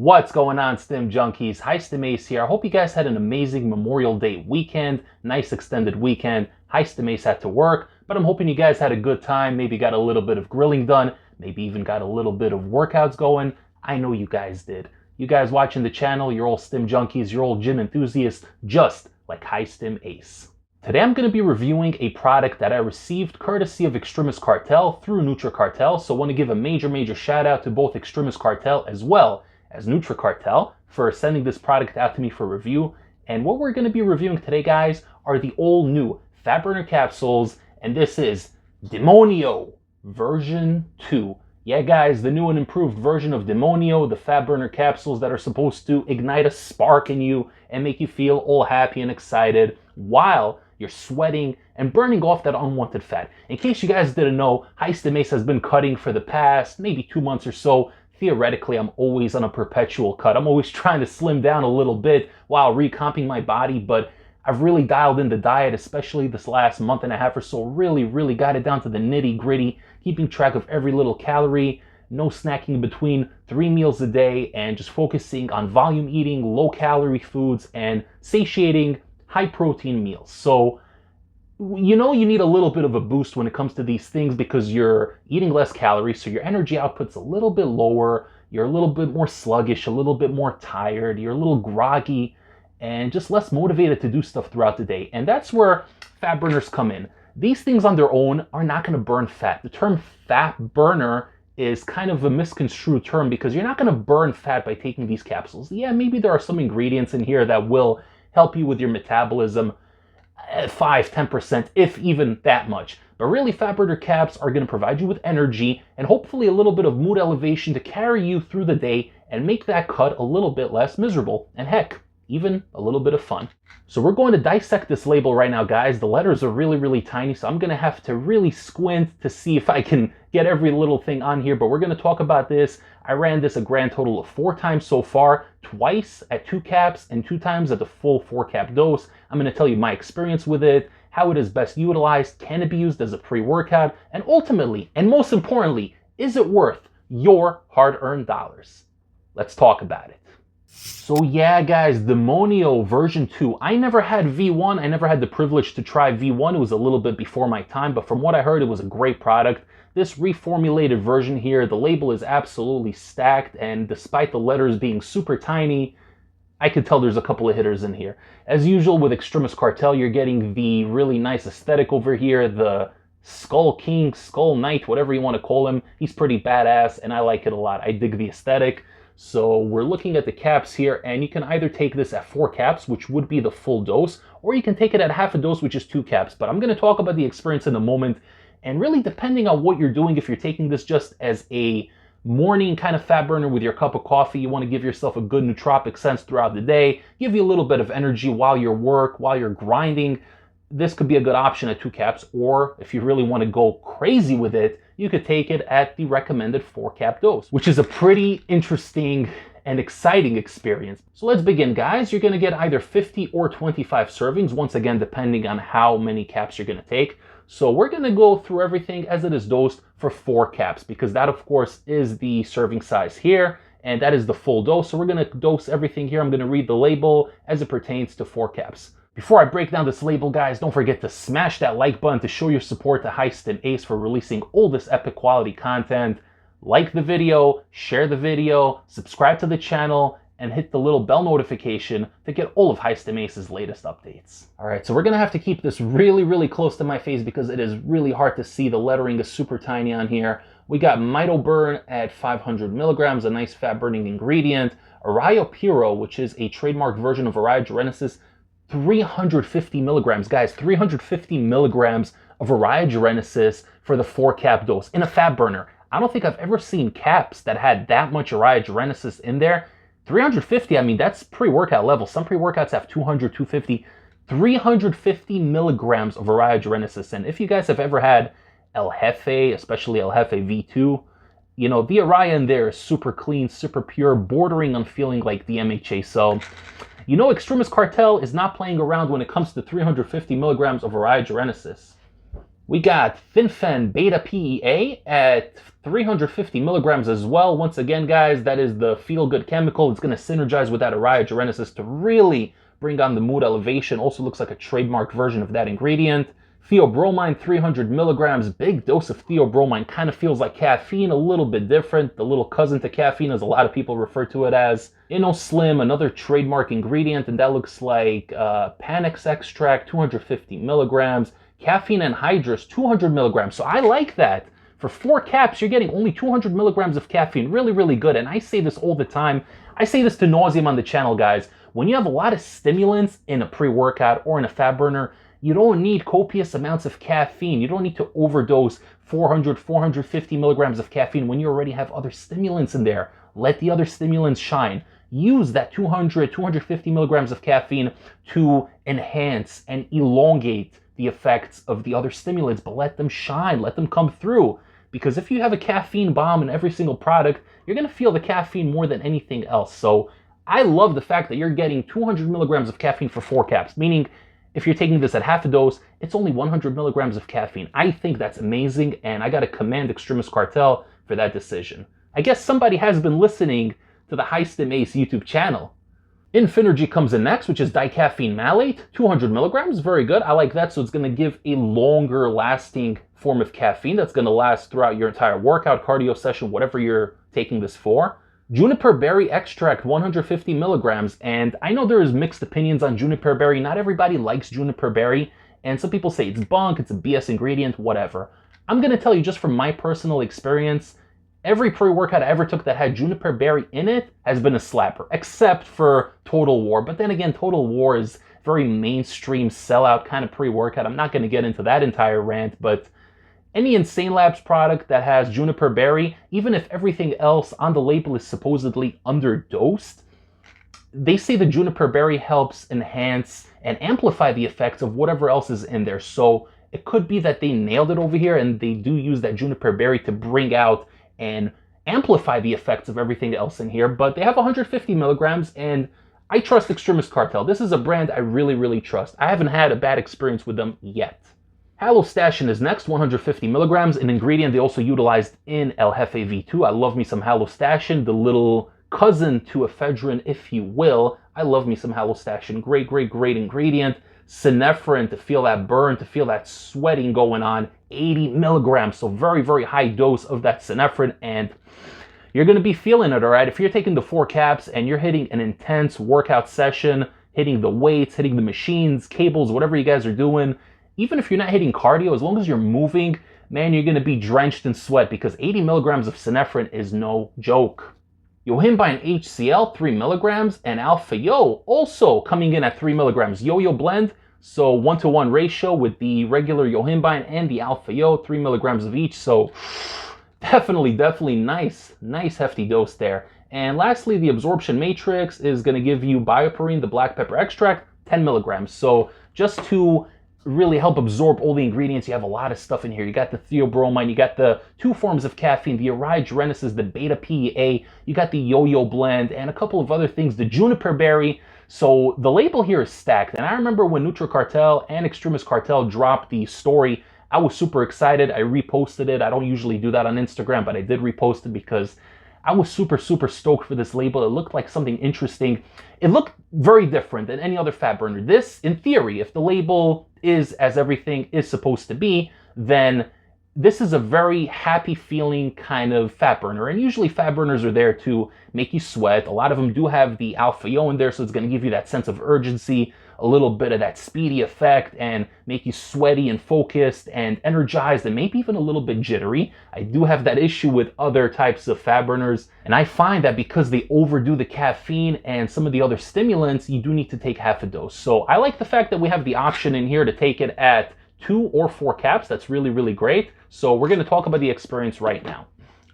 What's going on, Stim Junkies? High Stim Ace here. I hope you guys had an amazing Memorial Day weekend, nice extended weekend. High Stim Ace had to work, but I'm hoping you guys had a good time, maybe got a little bit of grilling done, maybe even got a little bit of workouts going. I know you guys did. You guys watching the channel, you're all Stim Junkies, you're all gym enthusiasts, just like High Stim Ace. Today I'm going to be reviewing a product that I received courtesy of Xtremis Cartel through NutriCartel, so I want to give a major shout out to both Xtremis Cartel as well as NutriCartel for sending this product out to me for review. And what we're going to be reviewing today, guys, are the all new fat burner capsules, and this is Demonio version 2. Yeah, guys, the new and improved version of Demonio, the fat burner capsules that are supposed to ignite a spark in you and make you feel all happy and excited while you're sweating and burning off that unwanted fat. In case you guys didn't know, High Stim Ace has been cutting for the past maybe 2 months or so. Theoretically, I'm always on a perpetual cut. I'm always trying to slim down a little bit while recomping my body, but I've really dialed in the diet, especially this last month and a half or so. Really got it down to the nitty gritty, keeping track of every little calorie, no snacking between 3 meals a day, and just focusing on volume eating, low calorie foods, and satiating high protein meals. So, you know, you need a little bit of a boost when it comes to these things because you're eating less calories, so your energy output's a little bit lower, you're a little bit more sluggish, a little bit more tired, you're a little groggy, and just less motivated to do stuff throughout the day. And that's where fat burners come in. These things on their own are not going to burn fat. The term fat burner is kind of a misconstrued term because you're not going to burn fat by taking these capsules. Yeah, maybe there are some ingredients in here that will help you with your metabolism, 5-10%, if even that much. But really, fat burner caps are going to provide you with energy and hopefully a little bit of mood elevation to carry you through the day and make that cut a little bit less miserable. And heck, even a little bit of fun. So we're going to dissect this label right now, guys. The letters are really tiny, so I'm going to have to really squint to see if I can get every little thing on here, but we're going to talk about this. I ran this a grand total of 4 times so far, twice at 2 caps and 2 times at the full 4-cap dose. I'm going to tell you my experience with it, how it is best utilized, can it be used as a pre-workout, and ultimately, and most importantly, is it worth your hard-earned dollars? Let's talk about it. So yeah, guys, Demonio version 2. I never had V1. I never had the privilege to try V1. It was a little bit before my time, but from what I heard, it was a great product. This reformulated version here, the label is absolutely stacked, and despite the letters being super tiny, I could tell there's a couple of hitters in here. As usual with Xtremis Cartel, you're getting the really nice aesthetic over here, the Skull King, Skull Knight, whatever you want to call him. He's pretty badass, and I like it a lot. I dig the aesthetic. So we're looking at the caps here, and you can either take this at 4 caps, which would be the full dose, or you can take it at half a dose, which is 2 caps. But I'm going to talk about the experience in a moment, and really depending on what you're doing, if you're taking this just as a morning kind of fat burner with your cup of coffee, you want to give yourself a good nootropic sense throughout the day, give you a little bit of energy while you're while you're grinding, this could be a good option at 2 caps, or if you really want to go crazy with it, you could take it at the recommended 4-cap dose, which is a pretty interesting and exciting experience. So let's begin, guys. You're going to get either 50 or 25 servings, once again, depending on how many caps you're going to take. So we're going to go through everything as it is dosed for 4 caps, because that, of course, is the serving size here, and that is the full dose. So we're going to dose everything here. I'm going to read the label as it pertains to 4 caps. Before I break down this label, guys, don't forget to smash that like button to show your support to High Stim Ace for releasing all this epic quality content. Like the video, share the video, subscribe to the channel, and hit the little bell notification to get all of High Stim Ace's latest updates. Alright, so we're going to have to keep this really close to my face because it is really hard to see. The lettering is super tiny on here. We got Mito Burn at 500 milligrams, a nice fat burning ingredient. Arayo Puro, which is a trademark version of Arayo Genesis, 350 milligrams, guys, 350 milligrams of Arayo Genesis for the 4-cap dose in a fat burner. I don't think I've ever seen caps that had that much Arayo Genesis in there. 350, I mean, that's pre-workout level. Some pre-workouts have 200, 250, 350 milligrams of Arayo Genesis. And if you guys have ever had El Jefe, especially El Jefe V2, you know, the Arayo in there is super clean, super pure, bordering on feeling like the MHA. So, you know, Xtremis Cartel is not playing around when it comes to 350 milligrams of Arayo Genesis. We got FinFen Beta PEA at 350 milligrams as well. Once again, guys, that is the feel-good chemical. It's going to synergize with that Araya Genesis to really bring on the mood elevation. Also looks like a trademark version of that ingredient. Theobromine, 300 milligrams. Big dose of theobromine. Kind of feels like caffeine, a little bit different. The little cousin to caffeine, as a lot of people refer to it as. InnoSlim, another trademark ingredient, and that looks like Panax extract, 250 milligrams. Caffeine anhydrous, 200 milligrams. So I like that. For 4 caps, you're getting only 200 milligrams of caffeine. Really, really good. And I say this all the time. I say this to nauseam on the channel, guys. When you have a lot of stimulants in a pre-workout or in a fat burner, you don't need copious amounts of caffeine. You don't need to overdose 400, 450 milligrams of caffeine when you already have other stimulants in there. Let the other stimulants shine. Use that 200, 250 milligrams of caffeine to enhance and elongate the effects of the other stimulants, but let them shine, let them come through. Because if you have a caffeine bomb in every single product, you're going to feel the caffeine more than anything else. So I love the fact that you're getting 200 milligrams of caffeine for 4 caps, meaning if you're taking this at half a dose, it's only 100 milligrams of caffeine. I think that's amazing, and I got to commend Xtremis Cartel for that decision. I guess somebody has been listening to the High Stim Ace YouTube channel. Infinergy comes in next, which is dicaffeine malate, 200 milligrams, very good. I like that, so it's going to give a longer lasting form of caffeine that's going to last throughout your entire workout, cardio session, whatever you're taking this for. Juniper berry extract, 150 milligrams, and I know there's mixed opinions on juniper berry. Not everybody likes juniper berry, and some people say it's bunk, it's a BS ingredient, whatever. I'm going to tell you just from my personal experience, every pre-workout I ever took that had juniper berry in it has been a slapper, except for Total War. But then again, Total War is very mainstream sellout kind of pre-workout. I'm not going to get into that entire rant, but any Insane Labs product that has juniper berry, even if everything else on the label is supposedly underdosed, they say the juniper berry helps enhance and amplify the effects of whatever else is in there. So it could be that they nailed it over here and they do use that juniper berry to bring out and amplify the effects of everything else in here, but they have 150 milligrams, and I trust Xtremis Cartel. This is a brand I really, really trust. I haven't had a bad experience with them yet. Halostashin is next, 150 milligrams, an ingredient they also utilized in El Jefe V2. I love me some halostashin, the little cousin to ephedrine, if you will. I love me some halostashin. Great, great, great ingredient. Synephrine to feel that burn, to feel that sweating going on, 80 milligrams, so very, very high dose of that synephrine, and you're going to be feeling it, all right? If you're taking the 4 caps and you're hitting an intense workout session, hitting the weights, hitting the machines, cables, whatever you guys are doing, even if you're not hitting cardio, as long as you're moving, man, you're going to be drenched in sweat because 80 milligrams of synephrine is no joke. Yohimbine HCl, 3 milligrams, and Alpha Yo also coming in at 3 milligrams. Yo-Yo blend, so 1-to-1 ratio with the regular Yohimbine and the Alpha Yo, 3 milligrams of each. So definitely nice hefty dose there. And lastly, the absorption matrix is going to give you bioperine, the black pepper extract, 10 milligrams. So just to really help absorb all the ingredients, you have a lot of stuff in here. You got the theobromine, you got the 2 forms of caffeine, the Araya Genesis, the beta PEA, you got the yo-yo blend, and a couple of other things, the juniper berry. So the label here is stacked. And I remember when NutriCartel and Xtremis Cartel dropped the story, I was super excited. I reposted it. I don't usually do that on Instagram, but I did repost it because I was super stoked for this label. It looked like something interesting. It looked very different than any other fat burner. This, in theory, if the label is as everything is supposed to be, then this is a very happy feeling kind of fat burner. And usually fat burners are there to make you sweat. A lot of them do have the Alpha Yo in there, so it's going to give you that sense of urgency, a little bit of that speedy effect, and make you sweaty and focused and energized and maybe even a little bit jittery. I do have that issue with other types of fat burners, and I find that because they overdo the caffeine and some of the other stimulants, you do need to take half a dose. So I like the fact that we have the option in here to take it at 2 or 4 caps. That's really great. So we're going to talk about the experience right now.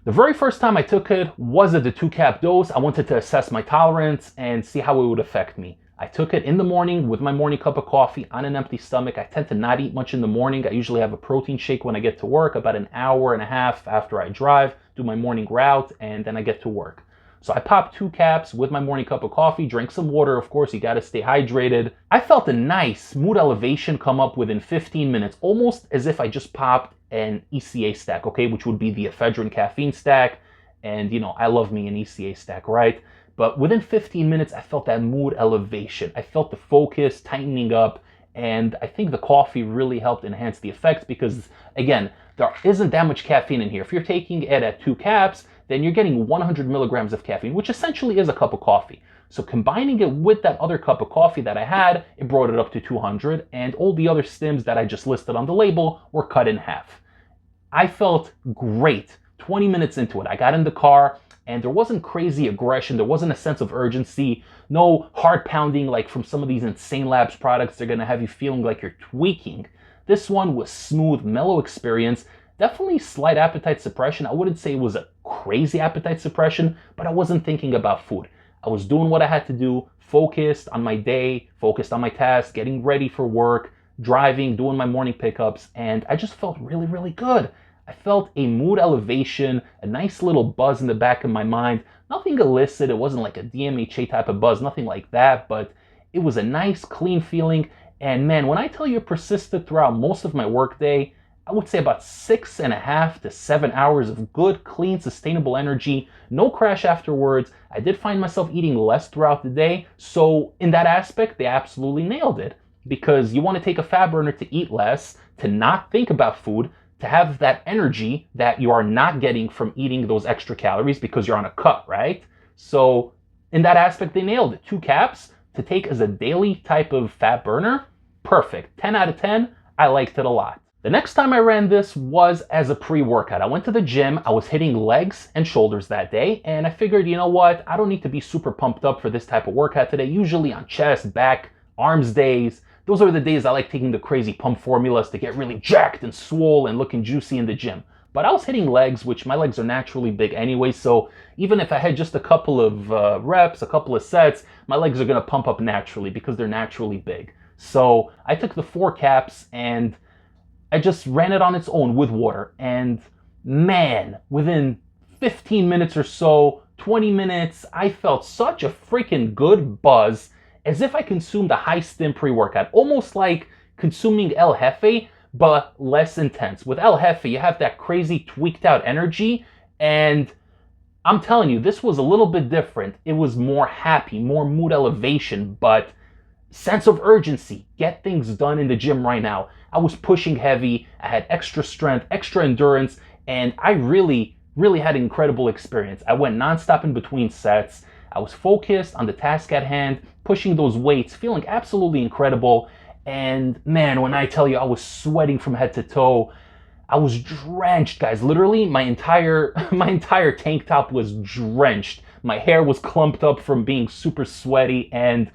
The very first time I took it was at the 2-cap dose. I wanted to assess my tolerance and see how it would affect me. I took it in the morning with my morning cup of coffee on an empty stomach. I tend to not eat much in the morning. I usually have a protein shake when I get to work, about an hour and a half after I drive, do my morning route, and then I get to work. So I popped 2 caps with my morning cup of coffee, drank some water, of course, you gotta stay hydrated. I felt a nice mood elevation come up within 15 minutes, almost as if I just popped an ECA stack, okay, which would be the ephedrine caffeine stack. And you know, I love me an ECA stack, right? But within 15 minutes, I felt that mood elevation. I felt the focus tightening up, and I think the coffee really helped enhance the effects because, again, there isn't that much caffeine in here. If you're taking it at 2 caps, then you're getting 100 milligrams of caffeine, which essentially is a cup of coffee. So combining it with that other cup of coffee that I had, it brought it up to 200, and all the other stims that I just listed on the label were cut in half. I felt great 20 minutes into it. I got in the car, and there wasn't crazy aggression. There wasn't a sense of urgency. No heart pounding like from some of these Insane Labs products. They're going to have you feeling like you're tweaking. This one was smooth, mellow experience. Definitely slight appetite suppression. I wouldn't say it was a crazy appetite suppression, but I wasn't thinking about food. I was doing what I had to do, focused on my day, focused on my tasks, getting ready for work, driving, doing my morning pickups, and I just felt really, really good. I felt a mood elevation, a nice little buzz in the back of my mind. Nothing illicit, it wasn't like a DMHA type of buzz, nothing like that, but it was a nice, clean feeling. And man, when I tell you it persisted throughout most of my workday, I would say about 6.5 to 7 hours of good, clean, sustainable energy, no crash afterwards. I did find myself eating less throughout the day, so in that aspect, they absolutely nailed it. Because you want to take a fat burner to eat less, to not think about food, to have that energy that you are not getting from eating those extra calories because you're on a cut, right? So in that aspect, they nailed it. 2 caps to take as a daily type of fat burner, perfect. 10 out of 10, I liked it a lot. The next time I ran this was as a pre-workout. I went to the gym, I was hitting legs and shoulders that day, and I figured, you know what, I don't need to be super pumped up for this type of workout today. Usually on chest, back, arms days, those are the days I like taking the crazy pump formulas to get really jacked and swole and looking juicy in the gym. But I was hitting legs, which my legs are naturally big anyway, so even if I had just a couple of reps, a couple of sets, my legs are going to pump up naturally because they're naturally big. So I took the 4 caps and I just ran it on its own with water. And man, within 15 minutes or so, 20 minutes, I felt such a freaking good buzz, as if I consumed a high stim pre-workout, almost like consuming El Jefe, but less intense. With El Jefe, you have that crazy tweaked out energy, and I'm telling you, this was a little bit different. It was more happy, more mood elevation, but sense of urgency. Get things done in the gym right now. I was pushing heavy, I had extra strength, extra endurance, and I really had an incredible experience. I went nonstop in between sets. I was focused on the task at hand, pushing those weights, feeling absolutely incredible. And man, when I tell you I was sweating from head to toe, I was drenched, guys. Literally, my entire tank top was drenched. My hair was clumped up from being super sweaty, and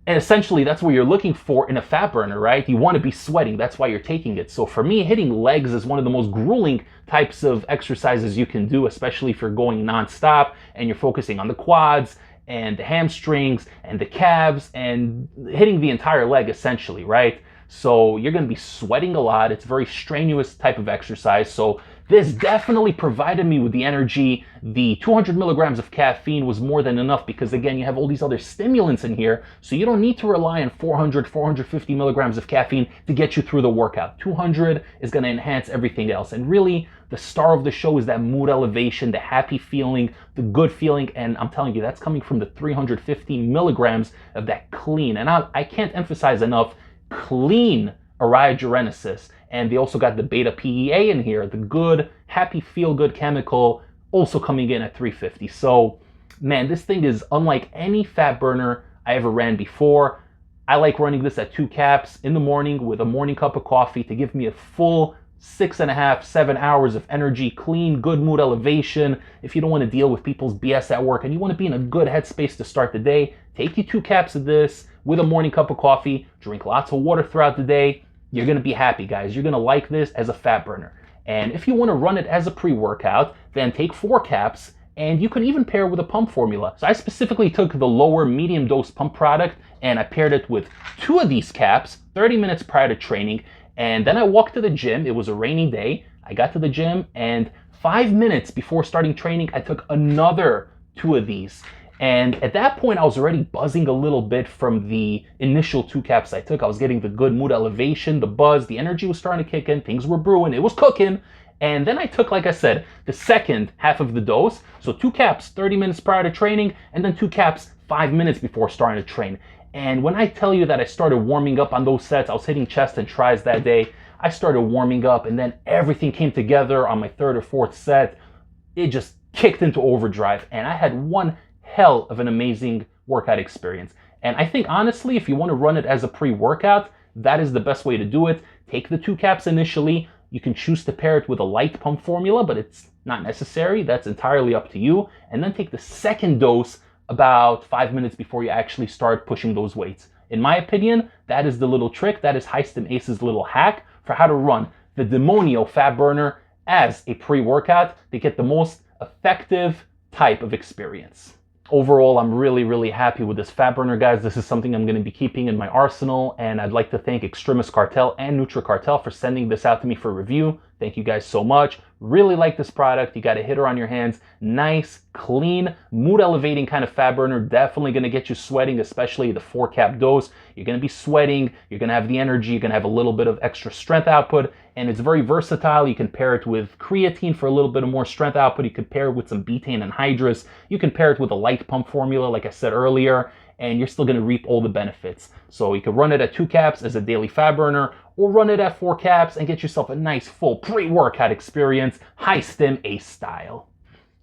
essentially that's what you're looking for in a fat burner, right? You want to be sweating, that's why you're taking it. So for me, hitting legs is one of the most grueling types of exercises you can do, especially if you're going nonstop and you're focusing on the quads and the hamstrings and the calves and hitting the entire leg essentially, right? So you're going to be sweating a lot. It's a very strenuous type of exercise. So this definitely provided me with the energy. The 200 milligrams of caffeine was more than enough because, again, you have all these other stimulants in here, so you don't need to rely on 450 milligrams of caffeine to get you through the workout. 200 is going to enhance everything else. And really, the star of the show is that mood elevation, the happy feeling, the good feeling, and I'm telling you, that's coming from the 350 milligrams of that clean. And I can't emphasize enough, clean arayogenesis. And they also got the beta PEA in here, the good, happy, feel-good chemical, also coming in at 350. So, man, this thing is unlike any fat burner I ever ran before. I like running this at 2 caps in the morning with a morning cup of coffee to give me a full 6.5, 7 hours of energy, clean, good mood elevation. If you don't want to deal with people's BS at work and you want to be in a good headspace to start the day, take you 2 caps of this with a morning cup of coffee, drink lots of water throughout the day. You're going to be happy, guys. You're going to like this as a fat burner. And if you want to run it as a pre-workout, then take 4 caps, and you can even pair with a pump formula. So I specifically took the lower medium dose pump product, and I paired it with 2 of these caps 30 minutes prior to training. And then I walked to the gym. It was a rainy day. I got to the gym, and 5 minutes before starting training, I took another 2 of these. And at that point, I was already buzzing a little bit from the initial 2 caps I took. I was getting the good mood elevation, the buzz, the energy was starting to kick in, things were brewing, it was cooking. And then I took, like I said, the second half of the dose. So 2 caps 30 minutes prior to training, and then 2 caps 5 minutes before starting to train. And when I tell you that I started warming up on those sets, I was hitting chest and tris that day. I started warming up, and then everything came together on my 3rd or 4th set. It just kicked into overdrive, and I had one hell of an amazing workout experience. And I think honestly, if you want to run it as a pre-workout, that is the best way to do it. Take the 2 caps initially. You can choose to pair it with a light pump formula, but it's not necessary. That's entirely up to you. And then take the second dose about 5 minutes before you actually start pushing those weights. In my opinion, that is the little trick. That is High Stim Ace's little hack for how to run the Demonio fat burner as a pre-workout to get the most effective type of experience. Overall, I'm really happy with this fat burner, guys. This is something I'm going to be keeping in my arsenal, and I'd like to thank Xtremis Cartel and Cartel for sending this out to me for review. Thank you guys so much. Really like this product. You got a hitter on your hands. Nice, clean, mood elevating kind of fat burner. Definitely going to get you sweating, especially the 4 cap dose. You're going to be sweating. You're going to have the energy. You're going to have a little bit of extra strength output, and it's very versatile. You can pair it with creatine for a little bit of more strength output. You can pair it with some betaine anhydrous. You can pair it with a light pump formula, like I said earlier, and you're still going to reap all the benefits. So you can run it at 2 caps as a daily fat burner, or run it at 4 caps and get yourself a nice full pre-workout experience, High Stim Ace style.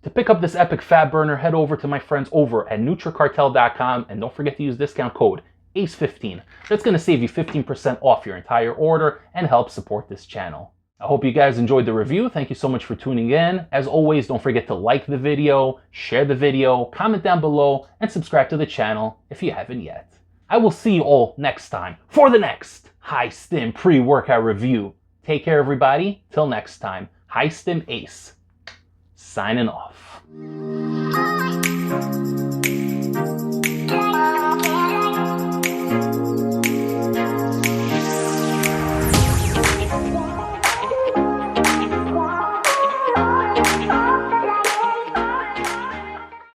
To pick up this epic fat burner, head over to my friends over at NutriCartel.com, and don't forget to use discount code ACE15. That's going to save you 15% off your entire order and help support this channel. I hope you guys enjoyed the review. Thank you so much for tuning in. As always, don't forget to like the video, share the video, comment down below, and subscribe to the channel if you haven't yet. I will see you all next time for the next High Stim pre-workout review. Take care, everybody. Till next time, High Stim Ace, signing off.